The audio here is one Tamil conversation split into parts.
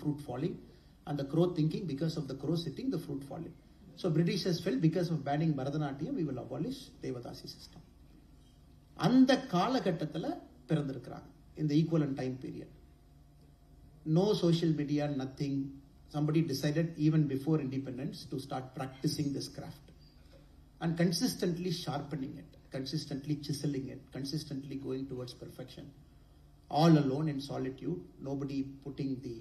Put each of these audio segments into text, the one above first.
fruit falling, and the crow thinking because of the crow sitting, the fruit falling. So Britishers felt because of banning Bharatanatyam, we will abolish Devadasi system. அந்த காலகட்டத்தில் பிறந்திருக்கிறாங்க, in the equivalent time period. No social media, nothing. Somebody decided even before independence to start practicing this craft and consistently sharpening it, consistently chiseling it, consistently going towards perfection. All alone in solitude, nobody putting the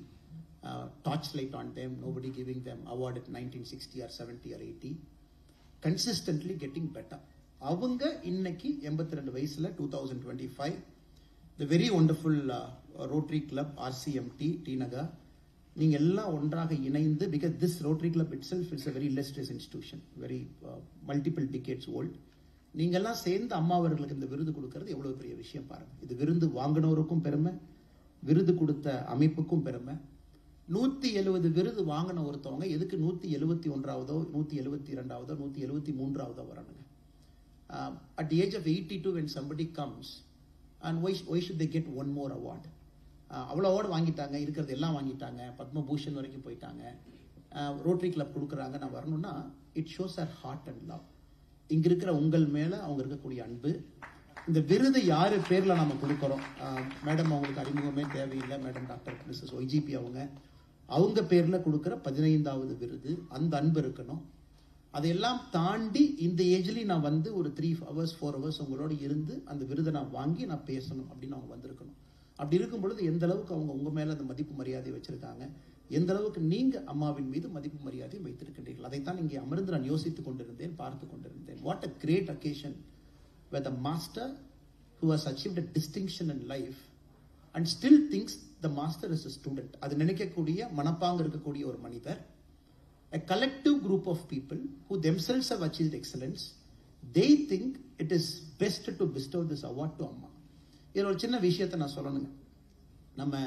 torchlight on them, nobody giving them award at 1960 or 70 or 80. Consistently getting better. அவங்க இன்னைக்கு 82 வயசுல 2025 the very wonderful Rotary Club RCMT T Nagar, நீங்க எல்லாம் ஒன்றாக இணைந்து, because this Rotary Club itself is a very illustrious institution, very multiple decades old. நீங்க எல்லாம் சேர்ந்து அம்மா அவர்களுக்கு இந்த விருது கொடுக்கிறது எவ்வளவு பெரிய விஷயம் பாருங்க. இது விருது வாங்கினவருக்கும் பெருமை, விருது கொடுத்த அமைப்புக்கும் பெருமை. 170 விருது வாங்கின ஒருத்தவங்க எதுக்கு 171ஆவதோ 172ஆவதோ 173ஆவதோ வரணுங்க? At the age of 82 when somebody comes, and why should they get one more award? அவ்வளோ அவார்டு வாங்கிட்டாங்க, இருக்கிறது எல்லாம் வாங்கிட்டாங்க, பத்மபூஷன் வரைக்கும் போயிட்டாங்க, ரோட்டரி கிளப் கொடுக்குறாங்க, நான் வரணும்னா it shows our heart and love. இங்க இருக்கிற உங்கள் மேல அவங்க இருக்கக்கூடிய அன்பு. இந்த விருது யாரு பேர்ல நம்ம கொடுக்குறோம், மேடம் அவங்களுக்கு அறிமுகமே தேவையில்லை, மேடம் டாக்டர் மிஸ்ஸஸ் ஒய்ஜிபி அவங்க பேர்ல கொடுக்குற 15வது விருது. அந்த அன்பு இருக்கணும். அதையெல்லாம் தாண்டி இந்த ஏஜ்லயும் நான் வந்து ஒரு 3 hours 4 hours உங்களோட இருந்து அந்த விருதை நான் வாங்கி நான் பேசணும் அப்படின்னு அவங்க வந்திருக்கணும். அப்படி இருக்கும் பொழுது எந்த அளவுக்கு அவங்க உங்க மேல அந்த மதிப்பு மரியாதை வச்சிருக்காங்க, எந்த அளவுக்கு நீங்க அம்மாவின் மீது மதிப்பு மரியாதை வைத்திருக்கின்றீர்கள், அதைத்தான் இங்கே அமர்ந்து நான் யோசித்துக் கொண்டிருந்தேன், பார்த்து கொண்டிருந்தேன். What a great occasion where the master who has achieved a distinction in life and still thinks the master is a student. அது நினைக்கக்கூடிய மனப்பாங்க இருக்கக்கூடிய ஒரு மனிதர். A collective group of people who themselves have achieved excellence, they think it is best to bestow this award to Amma. இதில் ஒரு சின்ன விஷயத்தை நான் சொல்லணுங்க. நம்ம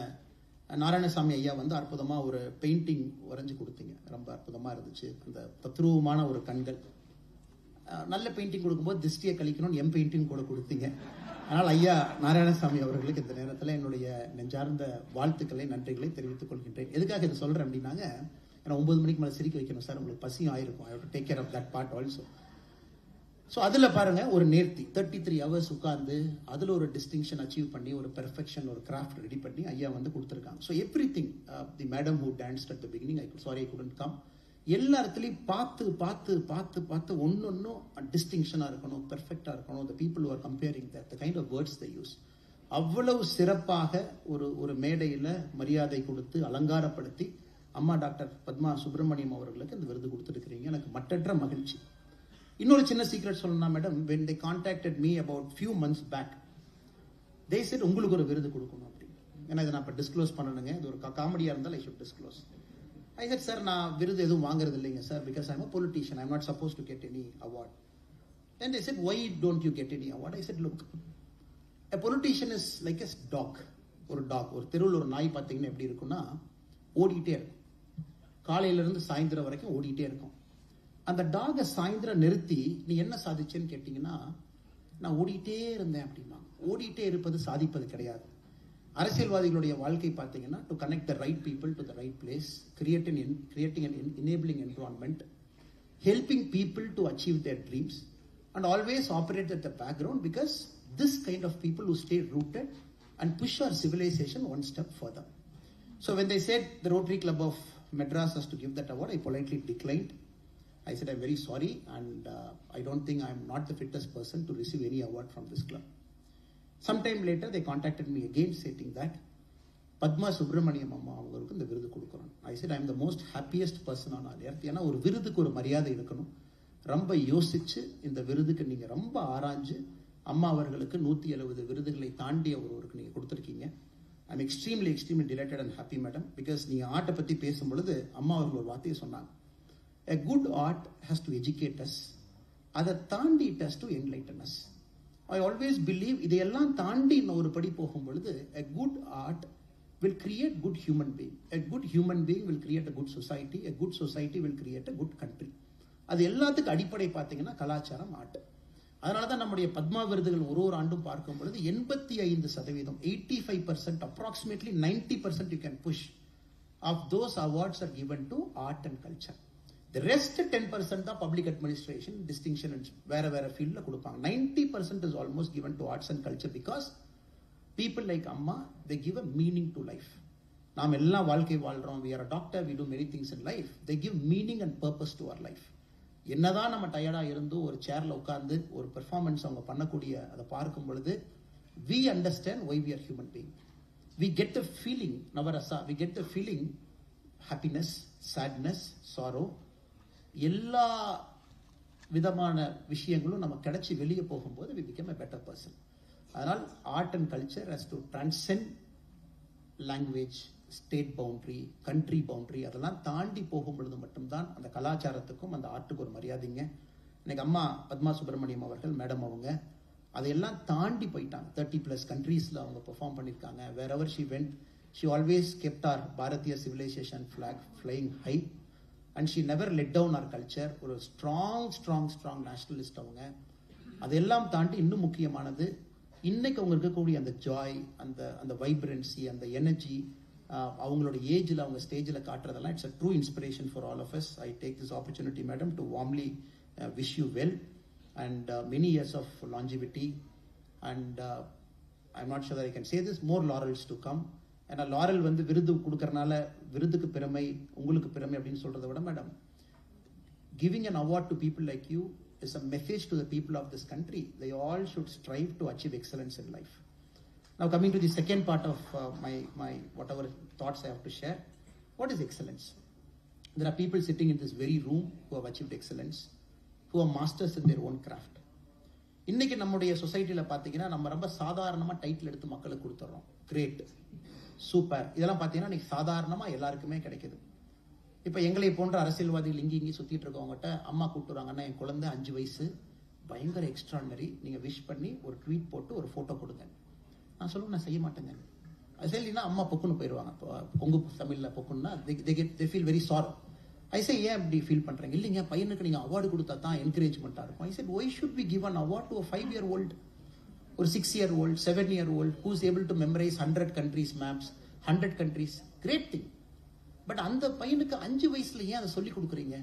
நாராயணசாமி ஐயா வந்து அற்புதமா ஒரு பெயிண்டிங் வரைஞ்சு கொடுத்தீங்க, ரொம்ப அற்புதமா இருந்துச்சு. அந்த தத்ரூபமான ஒரு கண்கள், நல்ல பெயிண்டிங் கொடுக்கும்போது திருஷ்டியை கழிக்கணும்னு பெயிண்டிங் கூட கொடுத்தீங்க. அதனால் ஐயா நாராயணசாமி அவர்களுக்கு இந்த நேரத்தில் என்னுடைய நெஞ்சார்ந்த வாழ்த்துக்களை நன்றிகளை தெரிவித்துக் கொள்கின்றேன். எதுக்காக இதை சொல்றேன் அப்படின்னாங்க, ஏன்னா 9 மணிக்கு மேலே சிரிக்க வைக்கணும் சார், உங்களுக்கு பசியும் ஆயிருக்கும். I have to take care of that part also. So அதில் பாருங்க, ஒரு நேர்த்தி 33 hours உட்கார்ந்து அதில் ஒரு டிஸ்டிங்ஷன் அச்சீவ் பண்ணி ஒரு பெர்ஃபெக்ஷன் ஒரு கிராஃப்ட் ரெடி பண்ணி ஐயா வந்து கொடுத்துருக்காங்க. So every thing, the madam who danced at the beginning, I couldn't come, எல்லா இடத்துலையும் பார்த்து பார்த்து பார்த்து பார்த்து ஒன்னொன்னும் டிஸ்டிங்ஷனாக இருக்கணும், பெர்ஃபெக்டாக இருக்கணும். The people are comparing the kind of words they use. அவ்வளவு சிறப்பாக ஒரு மேடையில் மரியாதை கொடுத்து அலங்காரப்படுத்தி அம்மா டாக்டர் பத்மா சுப்பிரமணியம் அவர்களுக்கு இந்த விருது கொடுத்துருக்கிறீங்க. எனக்கு மற்றற்ற மகிழ்ச்சி. இன்னொரு சின்ன சீக்ரெட் சொல்லணும்னா madam, when they contacted me about few months back, they said உங்களுக்கு ஒரு விருது கொடுக்கணும் அப்படின்னு. ஏன்னா இதை நான் இப்போ டிஸ்க்ளோஸ் பண்ணணுங்க, இது ஒரு காமெடியாக இருந்தால் I should disclose. I said, sir நான் விருது எதுவும் வாங்குறது இல்லைங்க sir, because I am a politician, I am not supposed to get any award. Then they said, why don't you get any award? I said, look, a politician is like a dog. ஒரு டாக், ஒரு தெருவில் ஒரு நாய் பார்த்தீங்கன்னா எப்படி இருக்குன்னா ஓடிட்டே இருக்கும், காலையிலிருந்து சாயந்தரம் வரைக்கும் ஓடிட்டே இருக்கும். அந்த டாகை சாயந்தரம் நிறுத்தி நீ என்ன சாதிச்சேன்னு கேட்டீங்கன்னா, நான் ஓடிட்டே இருந்தேன் அப்படின்னா. ஓடிட்டே இருப்பது சாதிப்பது கிடையாது. அரசியல்வாதிகளுடைய வாழ்க்கை பார்த்தீங்கன்னா, to connect the right people to the right place, creating an enabling environment, helping people to achieve their dreams and always operate at the background, because this kind of people who stay rooted and push our civilization one step further. So when they said the Rotary Club of Madras has to give that award, I politely declined. I said, I'm very sorry, and I don't think I'm not the fittest person to receive any award from this club. Sometime later, they contacted me again stating that Padma Subramaniam அம்மா அவங்களுக்கு இந்த விருது கொடுக்குறோம். I said, I'm the most happiest person on earth. ஏன்னா ஒரு விருதுக்கு ஒரு மரியாதை இருக்கணும். ரொம்ப யோசிச்சு இந்த விருதுக்கு நீங்க ரொம்ப ஆராய்ஞ்சு அம்மா அவர்களுக்கு 170 விருதுகளை தாண்டிய ஒருவருக்கு நீங்க கொடுத்துருக்கீங்க. I'm extremely delighted and happy, madam, because நீங்க ஆர்ட்டை பத்தி பேசும் பொழுது அம்மா அவர்கள் ஒரு வார்த்தையை சொன்னாங்க, a good art has to educate us, அதை தாண்டி it has to enlighten us. I always believe இதையெல்லாம் தாண்டி இன்னும் ஒரு படி போகும் பொழுது a good art will create good human being, a good human being will create a good society, a good society will create a good country. அது எல்லாத்துக்கும் அடிப்படை பார்த்தீங்கன்னா கலாச்சாரம், ஆர்ட். அதனால தான் நம்முடைய பத்மா விருதுகள் ஒரு ஆண்டும் பார்க்கும் பொழுது 85%, 85%, approximately 90% you can push of those awards are given to art and culture. The rest 10% தான் public administration, distinction வேற ஃபீல்ட்ல கொடுப்பாங்க. 90% is almost given to arts and culture because people like Amma, they give a meaning to life. நாம் எல்லாம் வாழ்க்கை வாழ்றோம், we are a doctor, we do many things in life. They give meaning and purpose to our life. என்னதான் நம்ம டயர்டா இருந்து ஒரு சேர்ல உட்கார்ந்து ஒரு பெர்ஃபார்மன்ஸ் அவங்க பண்ணக்கூடிய அதை பார்க்கும் பொழுது we understand why we are human being. We get the feeling, Navarasa, we get the feeling happiness, sadness, sorrow, எல்லா விதமான விஷயங்களும் நம்ம கிடைச்சி வெளியே போகும்போது we become a better person. அதனால் art and culture has to transcend language, state boundary, country boundary, அதெல்லாம் தாண்டி போகும் பொழுது மட்டும்தான் அந்த கலாச்சாரத்துக்கும் அந்த ஆர்ட்டுக்கு ஒரு மரியாதைங்க. இன்னைக்கு அம்மா பத்மா சுப்பிரமணியம் அவர்கள் மேடம் அவங்க அதையெல்லாம் தாண்டி போயிட்டாங்க. 30+ கண்ட்ரீஸ்ல அவங்க பெர்ஃபார்ம் பண்ணியிருக்காங்க. wherever she went, she always kept our Bharatiya civilization flag flying high and she never let down our culture. ஒரு ஸ்ட்ராங் நேஷனலிஸ்ட் அவங்க. அதெல்லாம் தாண்டி இன்னும் முக்கியமானது இன்னைக்கு அவங்க இருக்கக்கூடிய அந்த ஜாய், அந்த வைப்ரன்சி, அந்த எனர்ஜி, அவங்களோட ஏஜ்ல அவங்க ஸ்டேஜில் காட்டுறதெல்லாம் it's a true inspiration for all of us. I take this opportunity madam to warmly wish you well and many years of longevity and I am not sure I can say this, more laurels to come. ஏன்னா லாரல் வந்து விருது கொடுக்கறனால விருதுக்கு பெருமை, உங்களுக்கு பெருமை அப்படின்னு சொல்றதை விட madam, giving an award to people like you is a message to the people of this country. They all should strive to achieve excellence in life. Now coming to the second part of my whatever thoughts I have to share. What is excellence? There are people sitting in this very room who have achieved excellence, who are masters in their own craft. இன்னைக்கு நம்முடைய சொசைட்டில பாத்தீங்கன்னா நம்ம ரொம்ப சாதாரணமா டைட்டில் எடுத்து மக்களுக்கு கொடுத்துறோம். கிரேட், சூப்பர், இதெல்லாம் பாத்தீங்கன்னா இன்னைக்கு சாதாரணமா எல்லாருக்குமே கிடைக்குது. இப்ப எங்களை போன்ற அரசியல்வாதிகள் இங்கேயும் சுத்திட்டு இருக்கவங்ககிட்ட அம்மா கூப்பிட்டுறாங்கன்னா, என் குழந்தை 5 வயசு, பயங்கர எக்ஸ்ட்ரானரி, நீங்க விஷ் பண்ணி ஒரு ட்வீட் போட்டு ஒரு போட்டோ கொடுங்க. நான் சொல்லுவேன், நான் செய்ய மாட்டேங்க. அது சரினா அம்மா பொக்குன்னு போயிடுவாங்க. பொங்கு தமிழ்ல பொக்குன்னா they feel very sorrow. I say, ஏன் இப்படி ஃபீல் பண்றீங்க? இல்லைங்க, பையனுக்கு நீங்க அவார்டு கொடுத்தா தான் என்கரேஜ்மெண்டா இருக்கும். I said, why should we give an award to a 5-year-old, ஒரு 6-year-old, 7-year-old who is able to memorize 100 countries maps, 100 countries? Great thing. But அந்த பையனுக்கு 5 வயசுல ஏன் அதை சொல்லி கொடுக்குறீங்க?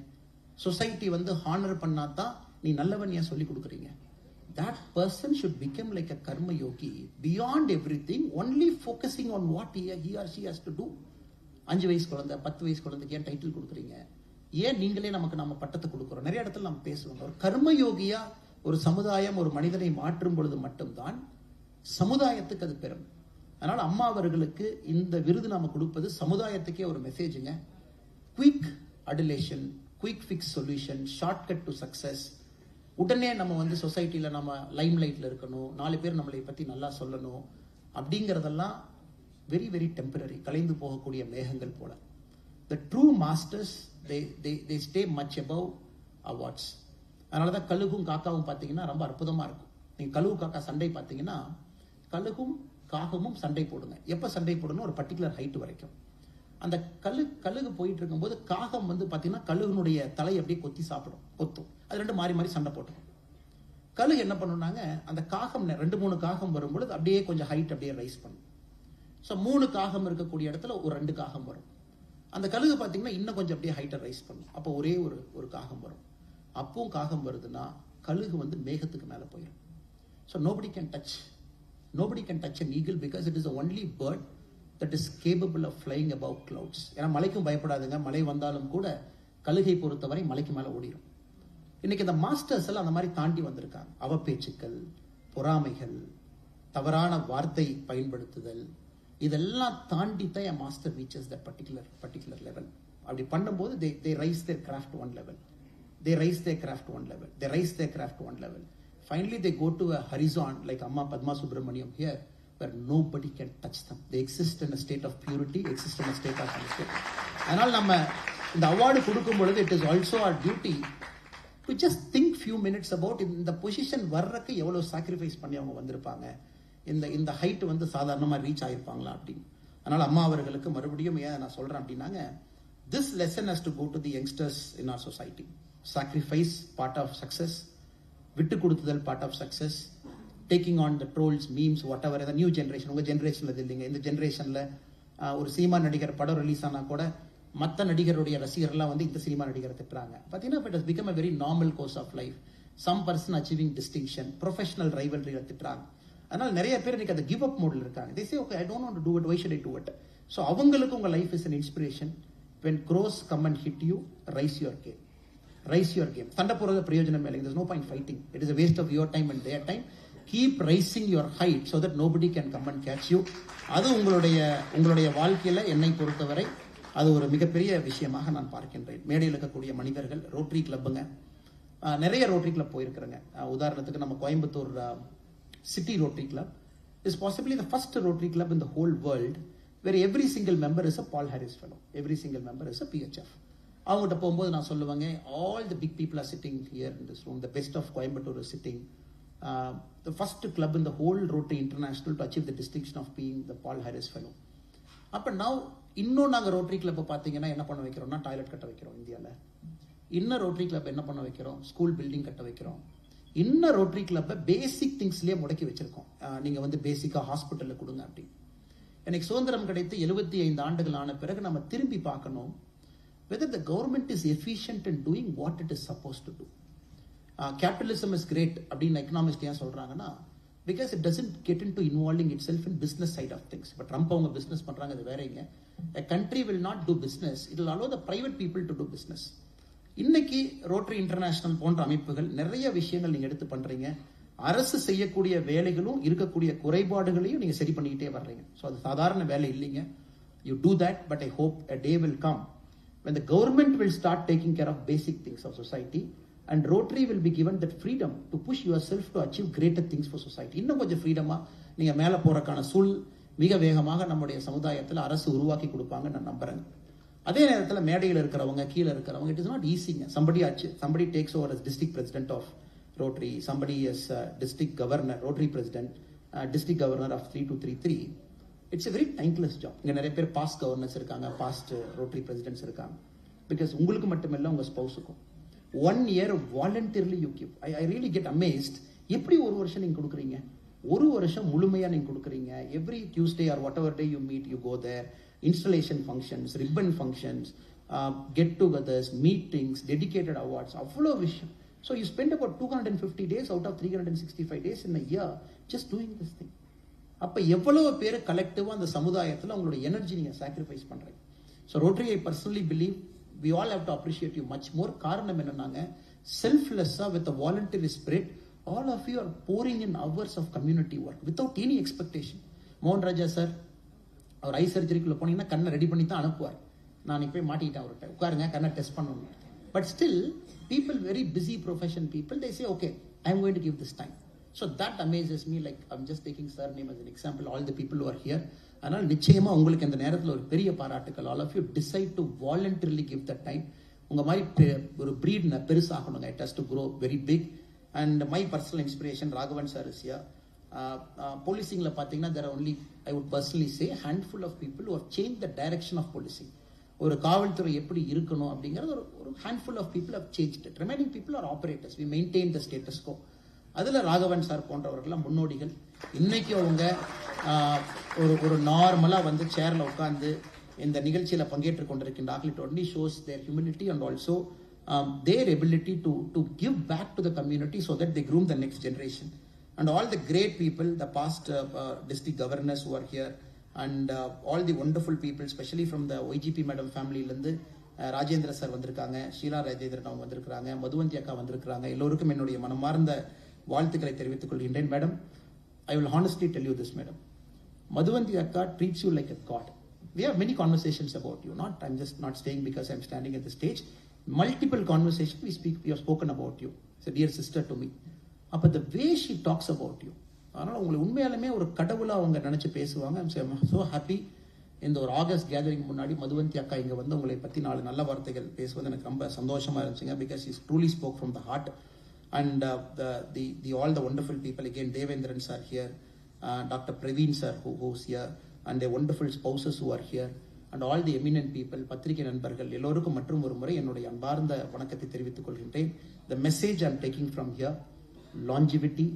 சொசைட்டி வந்து ஹானர் பண்ணாதான் நீ நல்லவன் ஏன் சொல்லி கொடுக்குறீங்க? That person should become like a karma yogi, beyond everything, only focusing on what he or she has to do. 5 வயசு குழந்தை, 10 வயசு குழந்தைக்கு ஏன் டைட்டில் கொடுக்குறீங்க? ஏன் நீங்களே நம்ம பட்டத்தை கொடுக்குறோம்? நிறைய இடத்துல நம்ம பேசுவோம். ஒரு கர்ம யோகியா ஒரு சமுதாயம் ஒரு மனிதனை மாற்றும் பொழுது மட்டும்தான் சமுதாயத்துக்கு அது பெறும். அதனால அம்மா அவர்களுக்கு இந்த விருது நாம கொடுப்பது சமுதாயத்துக்கே ஒரு மெசேஜுங்க. Quick adulation, quick fix solution, shortcut to success. உடனே நம்ம வந்து சொசைட்டில நம்ம லைம் லைட்ல இருக்கணும், 4 பேர் நம்மளை பத்தி நல்லா சொல்லணும் அப்படிங்கறதெல்லாம் வெரி வெரி டெம்பரரி, கலைந்து போகக்கூடிய மேகங்கள் போல. The true masters, they stay much above awards. அதனாலதான் கழுகும் காக்காவும் பாத்தீங்கன்னா ரொம்ப அற்புதமா இருக்கும். நீங்க கழுகு காக்கா சண்டை பாத்தீங்கன்னா, கழுகும் காகமும் சண்டை போடுங்க. எப்ப சண்டை போடணும்? ஒரு பர்டிகுலர் ஹைட் வரைக்கும். அந்த கழுகு போயிட்டு இருக்கும்போது காகம் வந்து பாத்தீங்கன்னா கழுகுனுடைய தலை அப்படியே கொத்தும். அது 2 மாறி மாறி சண்டை போட்டுரும். கழுகு என்ன பண்ணுனாங்க, அந்த காகம் 2-3 காகம் வரும்பொழுது அப்படியே கொஞ்சம் ஹைட் அப்படியே ரைஸ் பண்ணும். ஸோ 3 காகம் இருக்கக்கூடிய இடத்துல ஒரு 2 காகம் வரும். அந்த கழுகு பாத்தீங்கன்னா இன்னும் கொஞ்சம் அப்படியே ஹைட்டை ரைஸ் பண்ணும். அப்போ ஒரே ஒரு காகம் வரும். அப்பவும் காகம் வருதுன்னா கழுகு வந்து மேகத்துக்கு மேல போயிடும். So nobody can touch an eagle because it is the only bird that is capable of flying above clouds. ஏன்னா மலைக்கும் பயப்படாதுங்க. மலை வந்தாலும் கூட கழுகை பொறுத்தவரை மலைக்கு மேல ஓடிடும். இன்னைக்கு இந்த மாஸ்டர்ஸ் எல்லாம் அந்த மாதிரி தாண்டி வந்திருக்காங்க. அவப்பேச்சுக்கள், பொறாமைகள், தவறான வார்த்தை பயன்படுத்துதல், இதெல்லாம் தாண்டி தான் என் master reaches that particular level. அப்படி பண்ணும்போது they rise their craft one level. Finally they go to a horizon like Amma Padma Subramaniam here, where nobody can touch them. They exist in a state of purity, exist in a state of honesty. அதனால நம்ம இந்த அவார்டு கொடுக்கும் பொழுது it is also our duty to just think few minutes about இந்த பொசிஷன் வர்றதுக்கு எவ்வளவு சாக்ரிஃபைஸ் பண்ணி அவங்க வந்திருப்பாங்க, இந்த ஹைட் வந்து சாதாரணமா ரீச் ஆயிருப்பாங்களா அப்படின்னு. அதனால அம்மா அவர்களுக்கு மறுபடியும் ஏன் நான் சொல்றேன் அப்படின்னாங்க, this lesson has to go to the youngsters in our society. Sacrifice part of success, விட்டு கொடுத்துதல் part of success, taking on the trolls, memes, whatever. The new generation, உங்க ஜெனரேஷன்ல இது இல்லைங்க, இந்த ஜெனரேஷன்ல ஒரு சினிமா நடிகர் படம் ரிலீஸ் ஆனா கூட மற்ற நடிகருடைய ரசிகர்லாம் வந்து இந்த சினிமா நடிகரை திட்டுறாங்க. பார்த்தீங்கன்னா it has become a very normal course of life. Some person achieving distinction, professional ரைவல்ரிகளை திட்டுறாங்க. அதனால நிறைய பேர் இன்னைக்கு அந்த கிவ் அப் மோட்ல இருக்காங்க. they say okay I don't want to do it, why should I do it? So அவங்களுக்கு உங்க life is an inspiration. when crows come and hit you, rise your game. சண்டை போறது பிரயோஜனம் இல்லை. there's no point fighting. It is a waste of your time and their time. keep rising your height so that nobody can come and catch you. அது உங்களுடைய வாழ்க்கையில என்னை பொறுத்தவரை அது ஒரு மிகப்பெரிய விஷயமாக நான் பார்க்கின்றேன். மேடையில் இருக்கக்கூடிய மனிதர்கள் ரோட்டரி கிளப்புங்க, நிறைய ரோட்டரி கிளப் போயிருக்கிறேங்க. உதாரணத்துக்கு நம்ம Coimbatore city rotary club is possibly the first rotary club in the whole world where every single member is a Paul Harris fellow, every single member is a PHF. அவங்ககிட்ட போகும்போது நான் சொல்லுவாங்க, all the big people are sitting here in this room, the best of Coimbatore is sitting. The first club in the whole Rotary International to achieve the distinction of being the Paul Harris fellow. அப்ப now இன்னும் நாங்கள் ரோட்டரி கிளப்பை பார்த்தீங்கன்னா என்ன பண்ண வைக்கிறோம்னா டாய்லெட் கட்ட வைக்கிறோம். இந்தியாவில் இன்னும் ரோட்டரி கிளப் என்ன பண்ண வைக்கிறோம், ஸ்கூல் பில்டிங் கட்ட வைக்கிறோம். இன்னும் ரோட்டரி கிளப்பை பேசிக் திங்ஸ்லேயே முடக்கி வச்சிருக்கோம். நீங்கள் வந்து பேசிக்காக ஹாஸ்பிட்டலில் கொடுங்க அப்படி. எனக்கு சுதந்திரம் கிடைத்து 75 ஆண்டுகள் ஆன பிறகு நம்ம திரும்பி பார்க்கணும், whether the government is efficient in doing what it is supposed to do. Capitalism is great அப்படின்னு எக்கனாமிஸ்ட் ஏன் சொல்றாங்கன்னா, because it doesn't get into involving itself in business side of things. But Trump அவங்க business பண்றாங்க, அது வேறங்க. A country will not do business, it will allow the private people to do business. இன்னைக்கு ரோட்டரி இன்டர்நேஷனல் போன்ற அமைப்புகள் நிறைய விஷயங்கள் நீங்க எடுத்து பண்றீங்க. அரசு செய்யக்கூடிய வேலைகளும் இருக்கக்கூடிய குறைபாடுகளையும் நீங்க சரி பண்ணிக்கிட்டே வர்றீங்க. ஸோ அது சாதாரண வேலை இல்லைங்க. You do that, but I hope a day will come when the government will start taking care of basic things of society and Rotary will be given that freedom to push yourself to achieve greater things for society. இன்னும் கொஞ்சம் ஃப்ரீடமா நீங்க மேல போறதுக்கான சூழ் மிக வேகமாக நம்முடைய சமுதாயத்தில் அரசு உருவாக்கி கொடுப்பாங்க நான் நம்புறேன். அதே நேரத்தில் மேடையில் இருக்கிறவங்க கீழே இருக்கிறவங்க, இட் இஸ் நாட் ஈஸிங்க. somebody takes over as district president of Rotary, somebody is district governor, Rotary president, district governor of 3233. It's a very thankless job. இங்க நிறைய பேர் பாஸ்ட் கவர்னர்ஸ் இருக்காங்க, பாஸ்ட் ரோட்டரி பிரசிடென்ட்ஸ் இருக்காங்க. பிகாஸ் உங்களுக்கு மட்டுமில்ல உங்க ஸ்பௌஸுக்கும் 1 year voluntarily you give. I really get amazed. எப்படி ஒரு வருஷம் நீங்க கொடுக்குறீங்க, ஒரு வருஷம் முழுமையா நீங்க கொடுக்குறீங்க. Every Tuesday or whatever day you meet, you go there. Installation functions, ribbon functions, get togethers, meetings, dedicated awards, அவ்வளோ விஷயம். So you spend about 250 days out of 365 days in a year just doing this thing. அப்ப எவ்வளவு பேர் கலெக்டிவா அந்த சமுதாயத்தில் அவங்களோட எனர்ஜி நீங்க சாக்ரிஃபைஸ் பண்றீங்க. So rotary I personally believe we all have to appreciate you much more. காரணம் என்னன்னாங்க, செல்ஃப்லெஸ்ஸா with a voluntary spirit all of you are pouring in hours of community work without any expectation. மோகன் ராஜா சார் அவர் ஐ சர்ஜரிக்குள்ள போனீங்கன்னா கண்ணை ரெடி பண்ணி தான் அனுப்புவார். நான் இப்போ மாட்டிக்கிட்டேன் அவர்கிட்ட, உட்காருங்க கண்ணை டெஸ்ட் பண்ணணும். But still people, very busy profession people, they say okay I am going to give this time. So that amazes me. Like I'm just taking sir name as an example, all the people who are here. அதனால நிச்சயமா உங்களுக்கு இந்த நேரத்தில் ஒரு பெரிய பாராட்டுக்கள். all of you decide to voluntarily give that time. உங்க மாதிரி ஒரு breed பெருசாகணுங்க. it has to grow very big. and my personal inspiration Raghavan sir is here. policingல பாத்தீங்கன்னா there are only, I would personally say, a handful of people who have changed the direction of policing. ஒரு காவல்துறை எப்படி இருக்கணும் அப்படிங்கிறது ஒரு handful of people have changed it. Remaining people are operators. We maintain the status quo. அதில் ராகவன் சார் போன்றவர்கள்லாம் முன்னோடிகள். இன்னைக்கு அவங்க ஒரு நார்மலாக வந்து சேரில் உட்காந்து இந்த நிகழ்ச்சியில் பங்கேற்று கொண்டிருக்கின்றார்கள். It only shows their humility and also their ability to give back to the community so that they groom the next generation. And all the great people, the past district governors who are here, and all the wonderful people, especially from the YGP madam family இருந்து ராஜேந்திர சார் வந்திருக்காங்க, ஷீலா ராஜேந்திரன் அவங்க வந்திருக்காங்க, மதுவந்தி அக்கா வந்திருக்காங்க. எல்லோருக்கும் என்னுடைய மனமார்ந்த வாழ்த்துக்களை தெரிவித்துக் கொள்கின்றேன். Madam, I will honestly tell you this, madam. Madhuvanti akka treats you like a god. We have many conversations about you. I'm just not staying because I'm standing at the stage. Multiple conversations we have spoken about you. It's a dear sister to me. But the way she talks about you, அதனால் உங்களை உண்மையாலுமே ஒரு கடவுளாக அவங்க நினச்சி பேசுவாங்க. I'm so happy. இந்த ஒரு ஆகஸ்ட் கேதரிங் முன்னாடி மதுவந்தி அக்கா இங்கே வந்து உங்களை பற்றி 4 நல்ல வார்த்தைகள் பேசுவது எனக்கு ரொம்ப சந்தோஷமாக இருந்துச்சுங்க. Because is truly spoke from the heart. And all the wonderful people, again Devendran sir here, Dr. Praveen sir who's here, and the wonderful spouses who are here, and all the eminent people, பத்திரிகை நண்பர்கள் எல்லோருக்கும் மற்றும் ஒரு முறை என்னுடைய அன்பார்ந்த வணக்கத்தை தெரிவித்துக் கொள்கின்றேன். The message I'm taking from here: longevity,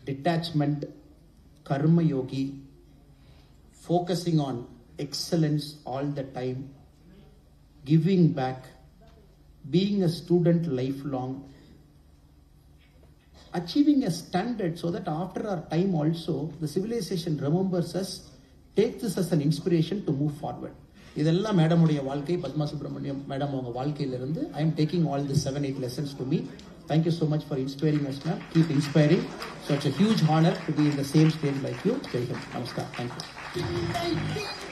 detachment, karma yogi, focusing on excellence all the time, giving back, being a student lifelong, achieving a standard so that after our time also the civilization remembers us, take this as an inspiration to move forward. இதெல்லாம் மேடமுடைய வாழ்க்கை, பத்மா சுப்ரமணியம் மேடம் அவங்க வாழ்க்கையிலிருந்து I am taking all the 7-8 lessons to me. Thank you so much for inspiring us, ma'am. Keep inspiring. So it's a huge honor to be in the same stage like you. Namaskar. Thank you.